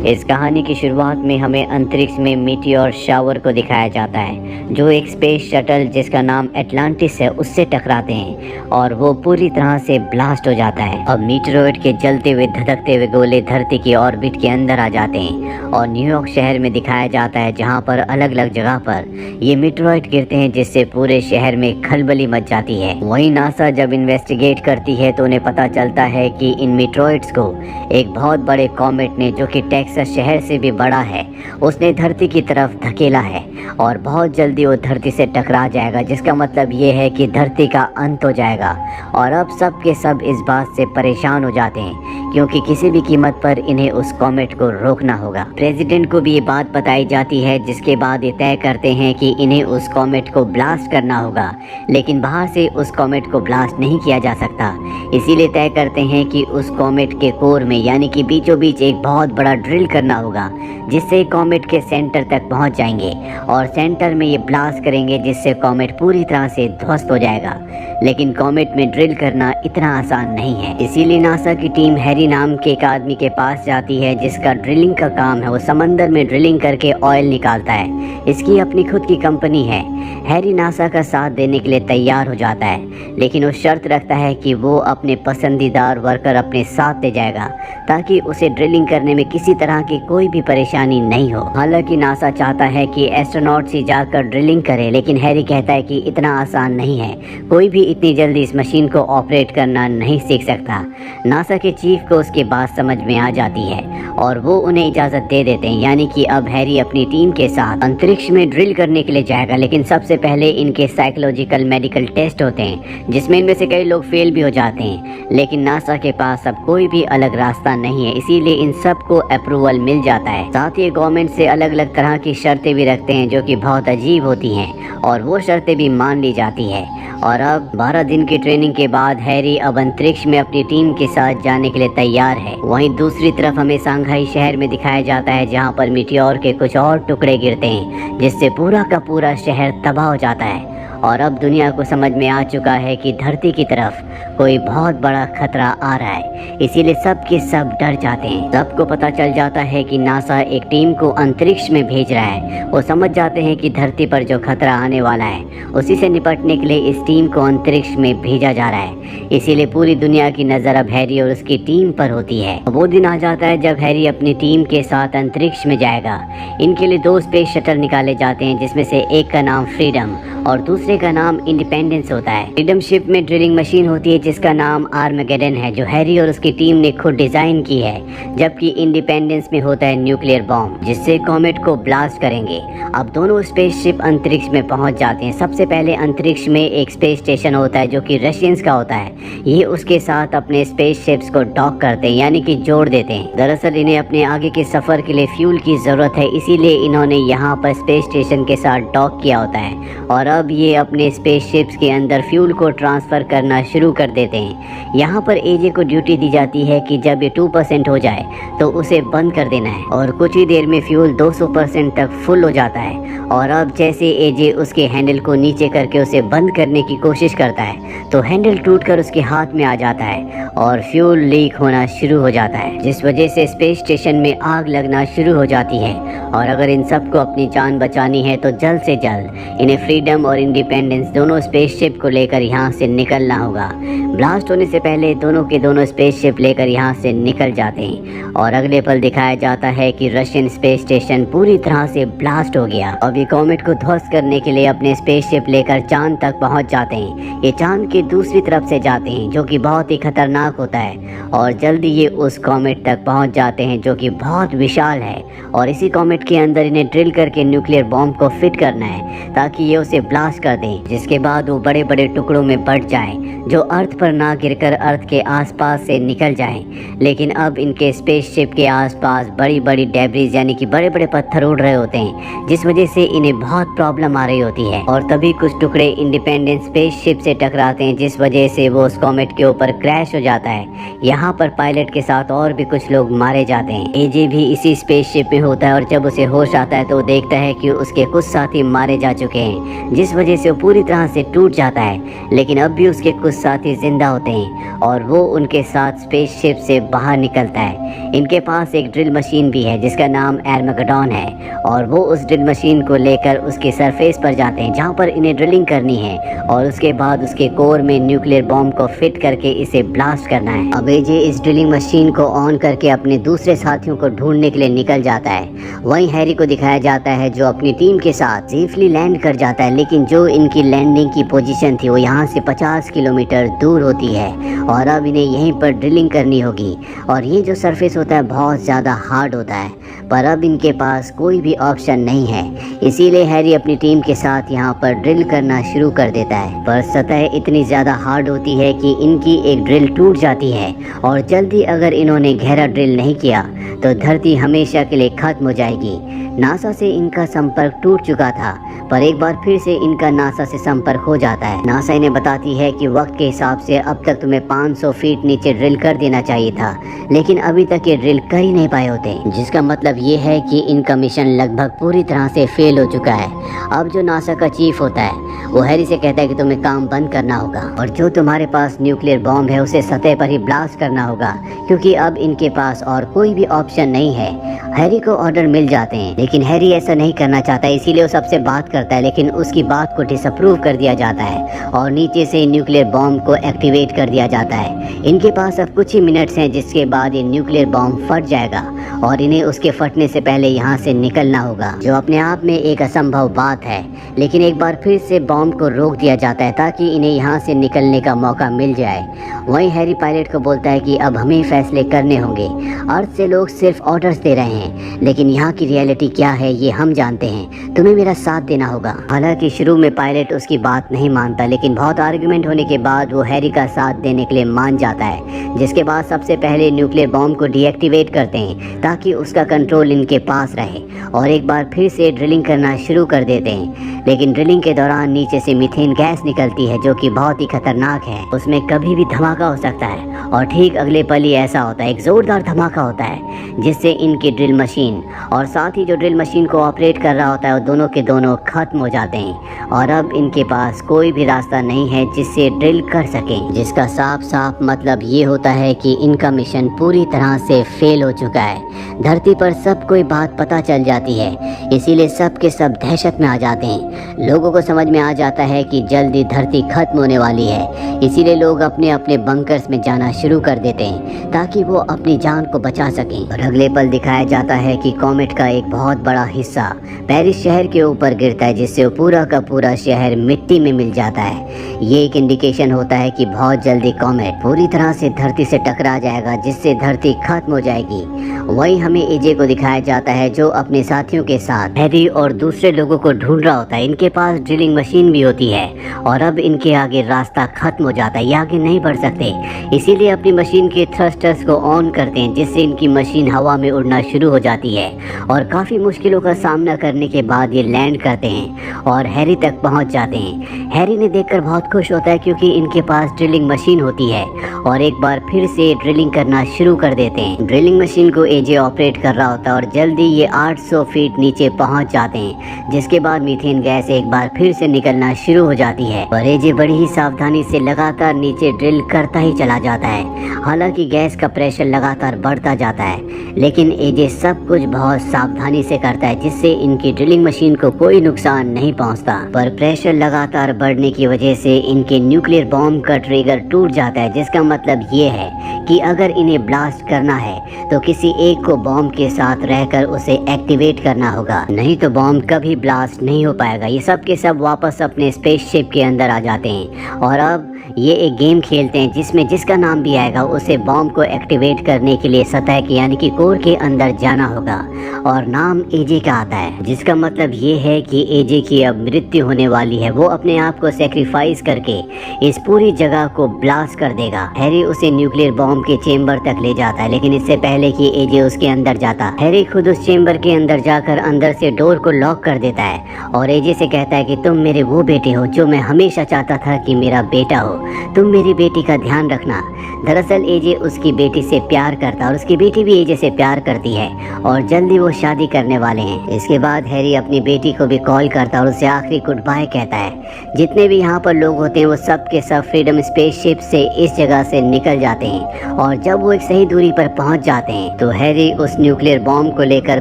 इस कहानी की शुरुआत में हमें अंतरिक्ष में मीटियोर शावर को दिखाया जाता है, जो एक स्पेस शटल जिसका नाम एटलांटिस है उससे टकराते हैं और वो पूरी तरह से ब्लास्ट हो जाता है। अब मीटेरॉइड के जलते हुए धधकते हुए गोले धरती की ऑर्बिट के अंदर आ जाते हैं और न्यूयॉर्क शहर में दिखाया जाता है, जहाँ पर अलग अलग जगह पर ये मीटेरॉइड गिरते हैं, जिससे पूरे शहर में खलबली मच जाती है। वहीं नासा जब इन्वेस्टिगेट करती है तो उन्हें पता चलता है कि इन मीटेरॉइड्स को एक बहुत बड़े कॉमेट ने, जो कि टेक्सास शहर से भी बड़ा है, उसने धरती की तरफ धकेला है और बहुत जल्दी वो धरती से टकरा जाएगा, जिसका मतलब ये है कि धरती का अंत हो जाएगा। और अब सब के सब इस बात से परेशान हो जाते हैं, क्योंकि किसी भी कीमत पर इन्हें उस कॉमेट को रोकना होगा। प्रेसिडेंट को भी ये बात बताई जाती है, जिसके बाद ये तय करते हैं कि इन्हें उस कॉमेट को ब्लास्ट करना होगा, लेकिन बाहर से उस कॉमेट को ब्लास्ट नहीं किया जा सकता। इसीलिए तय करते हैं कि उस कॉमेट के कोर में, यानी कि बीचों बीच एक बहुत बड़ा ड्रिल करना होगा, जिससे कॉमेट के सेंटर तक पहुंच जाएंगे और सेंटर में ये ब्लास्ट करेंगे, जिससे कॉमेट पूरी तरह से ध्वस्त हो जाएगा। लेकिन कॉमेट में ड्रिल करना इतना आसान नहीं है, इसीलिए नासा की टीम हैरी नाम के एक आदमी के पास जाती है, जिसका ड्रिलिंग का काम है। वो समंदर में ड्रिलिंग करके ऑयल निकालता है। इसकी अपनी खुद की कंपनी है। हैरी नासा का साथ देने के लिए तैयार हो जाता है, लेकिन वो शर्त रखता है कि वो अपने पसंदीदार वर्कर अपने साथ ले जाएगा, ताकि उसे ड्रिलिंग करने में किसी तरह की कोई भी परेशानी नहीं हो। हालांकि नासा चाहता है कि एस्ट्रोनॉट्स ही जाकर ड्रिलिंग करे, लेकिन हैरी कहता है कि इतना आसान नहीं है, कोई भी इतनी जल्दी इस मशीन को ऑपरेट करना नहीं सीख सकता। नासा के चीफ को उसकी बात समझ में आ जाती है और वो उन्हें इजाज़त दे देते हैं, यानी कि अब हैरी अपनी टीम के साथ अंतरिक्ष में ड्रिल करने के लिए जाएगा। लेकिन सबसे पहले इनके साइकोलॉजिकल मेडिकल टेस्ट होते हैं, जिसमें इनमें से कई लोग फेल भी हो जाते हैं। लेकिन नासा के पास अब कोई भी अलग रास्ता नहीं है, इसीलिए इन सबको अप्रूवल मिल जाता है। साथ ही गवर्नमेंट से अलग अलग तरह की शर्तें भी रखते हैं, जो कि बहुत अजीब होती हैं, और वो शर्तें भी मान ली जाती है। और अब 12 दिन की ट्रेनिंग के बाद हैरी अब अंतरिक्ष में अपनी टीम के साथ जाने के लिए तैयार है। वहीं दूसरी तरफ हमें शंघाई शहर में दिखाया जाता है, जहां पर मीटियोर के कुछ और टुकड़े गिरते हैं, जिससे पूरा का पूरा शहर तबाह हो जाता है। और अब दुनिया को समझ में आ चुका है कि धरती की तरफ कोई बहुत बड़ा खतरा आ रहा है, इसीलिए सब के सब डर जाते हैं। सबको पता चल जाता है कि नासा एक टीम को अंतरिक्ष में भेज रहा है। वो समझ जाते हैं कि धरती पर जो खतरा आने वाला है, उसी से निपटने के लिए इस टीम को अंतरिक्ष में भेजा जा रहा है। इसीलिए पूरी दुनिया की नज़र अब हैरी और उसकी टीम पर होती है। वो दिन आ जाता है जब हैरी अपनी टीम के साथ अंतरिक्ष में जाएगा। इनके लिए 2 स्पेस शटल निकाले जाते हैं, जिसमें से एक का नाम फ्रीडम और दूसरे का नाम इंडिपेंडेंस होता है। फ्रीडम शिप में ड्रिलिंग मशीन होती है, जिसका नाम आर्मेगेडन है, जो हैरी और उसकी टीम ने खुद डिजाइन की है। जबकि इंडिपेंडेंस में होता है न्यूक्लियर बॉम्ब, जिससे कॉमेट को ब्लास्ट करेंगे। अब दोनों स्पेसशिप अंतरिक्ष में पहुंच जाते हैं। सबसे पहले अंतरिक्ष में एक स्पेस स्टेशन होता है, जो कि रशियंस का होता है। ये उसके साथ अपने स्पेस शिप्स को डॉक करते हैं, यानी कि जोड़ देते हैं। दरअसल इन्हें अपने आगे के सफर के लिए फ्यूल की जरूरत है, इसीलिए इन्होंने यहाँ पर स्पेस स्टेशन के साथ डॉक किया होता है। और अब ये अपने स्पेसशिप्स के अंदर फ्यूल को ट्रांसफ़र करना शुरू कर देते हैं। यहाँ पर एजे को ड्यूटी दी जाती है कि जब ये 2% हो जाए तो उसे बंद कर देना है, और कुछ ही देर में फ्यूल 200% तक फुल हो जाता है। और अब जैसे एजे उसके हैंडल को नीचे करके उसे बंद करने की कोशिश करता है, तो हैंडल टूटकर उसके हाथ में आ जाता है और फ्यूल लीक होना शुरू हो जाता है, जिस वजह से स्पेस स्टेशन में आग लगना शुरू हो जाती है। और अगर इन सबको अपनी जान बचानी है तो जल्द से जल्द इन्हें फ्रीडम और इंडिपेंडेंस दोनों स्पेसशिप को लेकर यहाँ से निकलना होगा। ब्लास्ट होने से पहले दोनों के दोनों स्पेसशिप लेकर यहाँ से निकल जाते हैं और अगले पल दिखाया जाता है कि रशियन स्पेस स्टेशन पूरी तरह से ब्लास्ट हो गया। अब ये कॉमेट को ध्वस्त करने के लिए अपने स्पेसशिप लेकर चांद तक पहुँच जाते हैं। ये चांद की दूसरी तरफ से जाते हैं, जो कि बहुत ही खतरनाक होता है, और जल्दी ये उस कॉमेट तक पहुँच जाते हैं, जो कि बहुत विशाल है। और इसी कॉमेट के अंदर इन्हें ड्रिल करके न्यूक्लियर बॉम्ब को फिट करना है, ताकि ये उसे ब्लास्ट कर दें, जिसके बाद वो बड़े बड़े टुकड़ों में बट जाए, जो अर्थ पर ना गिरकर अर्थ के आसपास से निकल जाएं। लेकिन अब इनके स्पेसशिप के आसपास बड़ी बड़ी डेब्रिज, यानी कि बड़े बड़े पत्थर उड़ रहे होते हैं, जिस वजह से इन्हें बहुत प्रॉब्लम आ रही होती है। और तभी कुछ टुकड़े इंडिपेंडेंस स्पेसशिप से टकराते हैं, जिस वजह से वो उस कॉमेट के ऊपर क्रैश हो जाता है। यहाँ पर पायलट के साथ और भी कुछ लोग मारे जाते हैं। एजे भी इसी स्पेसशिप में होता है, और जब उसे होश आता है तो वो देखता है कि उसके कुछ साथी मारे जा चुके हैं, जिस वजह जिससे वो पूरी तरह से टूट जाता है, लेकिन अब भी उसके कुछ साथी जिंदा होते हैं और वो उनके साथ स्पेसशिप से बाहर निकलता है। इनके पास एक ड्रिल मशीन भी है जिसका नाम आर्मेगेडोन है और वो उस ड्रिल मशीन को लेकर उसके सरफेस पर जाते हैं जहाँ पर इन्हें ड्रिलिंग करनी है और उसके बाद उसके कोर में न्यूक्लियर बॉम्ब को फिट करके इसे ब्लास्ट करना है। अब एजे इस ड्रिलिंग मशीन को ऑन करके अपने दूसरे साथियों को ढूंढने के लिए निकल जाता है। वहीं हैरी को दिखाया जाता है जो अपनी टीम के साथ सेफली लैंड कर जाता है, लेकिन जो इनकी लैंडिंग की पोजीशन थी वो यहाँ से 50 किलोमीटर दूर होती है और अब इन्हें यहीं पर ड्रिलिंग करनी होगी। और ये जो सरफेस होता है बहुत ज़्यादा हार्ड होता है, पर अब इनके पास कोई भी ऑप्शन नहीं है, इसीलिए हैरी अपनी टीम के साथ यहाँ पर ड्रिल करना शुरू कर देता है। पर सतह इतनी ज़्यादा हार्ड होती है कि इनकी एक ड्रिल टूट जाती है और जल्दी अगर इन्होंने गहरा ड्रिल नहीं किया तो धरती हमेशा के लिए खत्म हो जाएगी। नासा से इनका संपर्क टूट चुका था, पर एक बार फिर से इनका नासा से संपर्क हो जाता है। नासा इन्हें बताती है कि वक्त के हिसाब से अब तक तुम्हें 500 फीट नीचे ड्रिल कर देना चाहिए था, लेकिन अभी तक ये ड्रिल कर ही नहीं पाए होते, जिसका मतलब ये है कि इनका मिशन लगभग पूरी तरह से फेल हो चुका है। अब जो नासा का चीफ होता है वो हैरी से कहता है कि तुम्हें काम बंद करना होगा और जो तुम्हारे पास न्यूक्लियर बॉम्ब है उसे सतह पर ही ब्लास्ट करना होगा, क्योंकि अब इनके पास और कोई भी ऑप्शन नहीं है। हैरी को ऑर्डर मिल जाते हैं, लेकिन हैरी ऐसा नहीं करना चाहता, इसीलिए वो सबसे बात करता है, लेकिन उसकी बात को डिसअप्रूव कर दिया जाता है और नीचे से न्यूक्लियर बॉम्ब को एक्टिवेट कर दिया जाता है। इनके पास अब कुछ ही मिनट्स हैं जिसके बाद ये न्यूक्लियर बॉम्ब फट जाएगा और इन्हें उसके फटने से पहले यहाँ से निकलना होगा, जो अपने आप में एक असंभव बात है। लेकिन एक बार फिर से बॉम्ब को रोक दिया जाता है ताकि इन्हें यहाँ से निकलने का मौका मिल जाए। वहीं हैरी पायलट को बोलता है कि अब हमें फैसले करने होंगे, अर्थ से लोग सिर्फ ऑर्डर्स दे रहे हैं, लेकिन यहाँ की रियलिटी क्या है ये हम जानते हैं, तुम्हें मेरा साथ देना होगा। हालांकि शुरू में पायलट उसकी बात नहीं मानता, लेकिन बहुत आर्गुमेंट होने के बाद वो हैरी का साथ देने के लिए मान जाता है, जिसके बाद सबसे पहले न्यूक्लियर बॉम्ब को डीएक्टिवेट करते हैं ताकि उसका कंट्रोल इनके पास रहे और एक बार फिर से ड्रिलिंग करना शुरू कर देते हैं। लेकिन ड्रिलिंग के दौरान नीचे से मीथेन गैस निकलती है जो कि बहुत ही खतरनाक है, उसमें कभी भी धमाका हो सकता है और ठीक अगले पल ही ऐसा होता है, एक जोरदार धमाका होता है जिससे इनकी ड्रिल मशीन और साथ ही जो ड्रिल मशीन को ऑपरेट कर रहा होता है वो दोनों के दोनों खत्म हो जाते हैं और अब इनके पास कोई भी रास्ता नहीं है जिससे ड्रिल कर सकें, जिसका साफ साफ मतलब ये होता है कि इनका मिशन पूरी तरह से फेल हो चुका है। धरती पर सब कोई बात पता चल जाती है, इसीलिए सब के सब दहशत में आ जाते हैं। लोगों को समझ में आ जाता है कि जल्दी धरती खत्म होने वाली है, इसीलिए लोग अपने अपने बंकर्स में जाना शुरू कर देते हैं ताकि वो अपनी जान को बचा सकें। और अगले पल दिखाया जाता है कि कॉमेट का एक बहुत बड़ा हिस्सा पेरिस शहर के ऊपर गिरता है, जिससे पूरा का पूरा शहर मिट्टी में मिल जाता है। ये एक इंडिकेशन होता है कि बहुत जल्दी कॉमेट पूरी तरह से धरती से टकरा जाएगा, जिससे धरती खत्म हो जाएगी। वहीं हमें एजे को दिखाया जाता है जो अपने साथियों के साथ हैरी और दूसरे लोगों को ढूंढ रहा होता है। इनके पास ड्रिलिंग मशीन भी होती है और अब इनके आगे रास्ता खत्म हो जाता है, ये आगे नहीं बढ़ सकते, इसीलिए अपनी मशीन के थ्रस्टर्स को ऑन करते हैं जिससे इनकी मशीन हवा में उड़ना शुरू हो जाती है और काफ़ी मुश्किलों का सामना करने के बाद ये लैंड करते हैं और हैरी तक पहुंच जाते हैं। हैरी ने देखकर बहुत खुश होता है क्योंकि इनके पास ड्रिलिंग मशीन होती है और एक बार फिर से ड्रिलिंग करना शुरू कर देते हैं। ड्रिलिंग मशीन को एजे ऑपरेट कर रहा होता है और जल्दी ये 800 फीट नीचे पहुंच जाते हैं, जिसके बाद मीथेन गैस एक बार फिर से निकलना शुरू हो जाती है और एजे बड़ी ही सावधानी से लगातार नीचे ड्रिल करता ही चला जाता है। हालांकि गैस का प्रेशर लगातार बढ़ता जाता है, लेकिन एजे सब कुछ बहुत सावधानी से करता है जिससे इनकी ड्रिलिंग मशीन को कोई नुकसान नहीं पहुंचता। पर प्रेशर लगातार बढ़ने की वजह से इनके न्यूक्लियर बॉम्ब का ट्रिगर टूट जाता है, जिसका मतलब ये है कि अगर इन्हें ब्लास्ट करना है तो किसी एक को बॉम्ब के साथ रहकर उसे एक्टिवेट करना होगा, नहीं तो बॉम्ब कभी ब्लास्ट नहीं हो पाएगा। ये सब के सब वापस अपने स्पेसशिप के अंदर आ जाते हैं और अब ये एक गेम खेलते हैं जिसमें जिसका नाम भी आएगा उसे बॉम्ब को एक्टिवेट करने के लिए सतह के यानी कि कोर के अंदर जाना होगा और नाम एजे का आता है, जिसका मतलब ये है कि एजे की अब मृत्यु होने वाली है। वो अपने आप को सेक्रीफाइस करके इस पूरी जगह को ब्लास्ट कर देगा। हैरी उसे न्यूक्लियर बॉम्ब के चेंबर तक ले जाता है, लेकिन इससे पहले कि एजे उसके अंदर जाता, हैरी खुद उस चेंबर के अंदर जाकर अंदर से डोर को लॉक कर देता है और एजे से कहता है कि तुम मेरे वो बेटे हो जो मैं हमेशा चाहता था कि मेरा बेटा हो। तुम मेरी बेटी का ध्यान रखना। दरअसल एजे उसकी बेटी से प्यार करता और उसकी बेटी भी एजे से प्यार करती है और जल्दी वो शादी करने वाले हैं। इसके बाद हैरी अपनी बेटी को भी कॉल करता और उसे आखिरी गुड बाय कहता है। जितने भी यहाँ पर लोग होते हैं वो सब के सब फ्रीडम स्पेसशिप से इस जगह से निकल जाते हैं और जब वो एक सही दूरी पर पहुँच जाते हैं तो हैरी उस न्यूक्लियर बॉम्ब को लेकर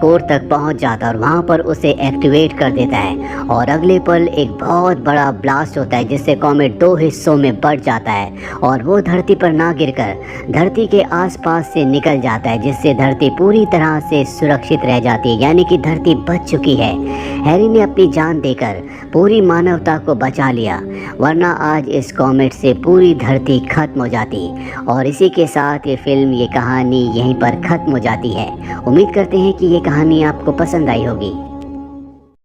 कोर तक पहुँच जाता है और वहाँ पर उसे एक्टिवेट कर देता है और अगले पल एक बहुत बड़ा ब्लास्ट होता है जिससे कॉमेट 2 हिस्सों में बढ़ जाता है और वो धरती पर ना गिरकर धरती के आसपास से निकल जाता है, जिससे धरती पूरी तरह से सुरक्षित रह जाती है, यानी कि धरती बच चुकी है। हैरी ने अपनी जान देकर पूरी मानवता को बचा लिया, वरना आज इस कॉमेट से पूरी धरती खत्म हो जाती। और इसी के साथ ये फिल्म, ये कहानी यहीं पर खत्म हो जाती है। उम्मीद करते हैं कि ये कहानी आपको पसंद आई होगी।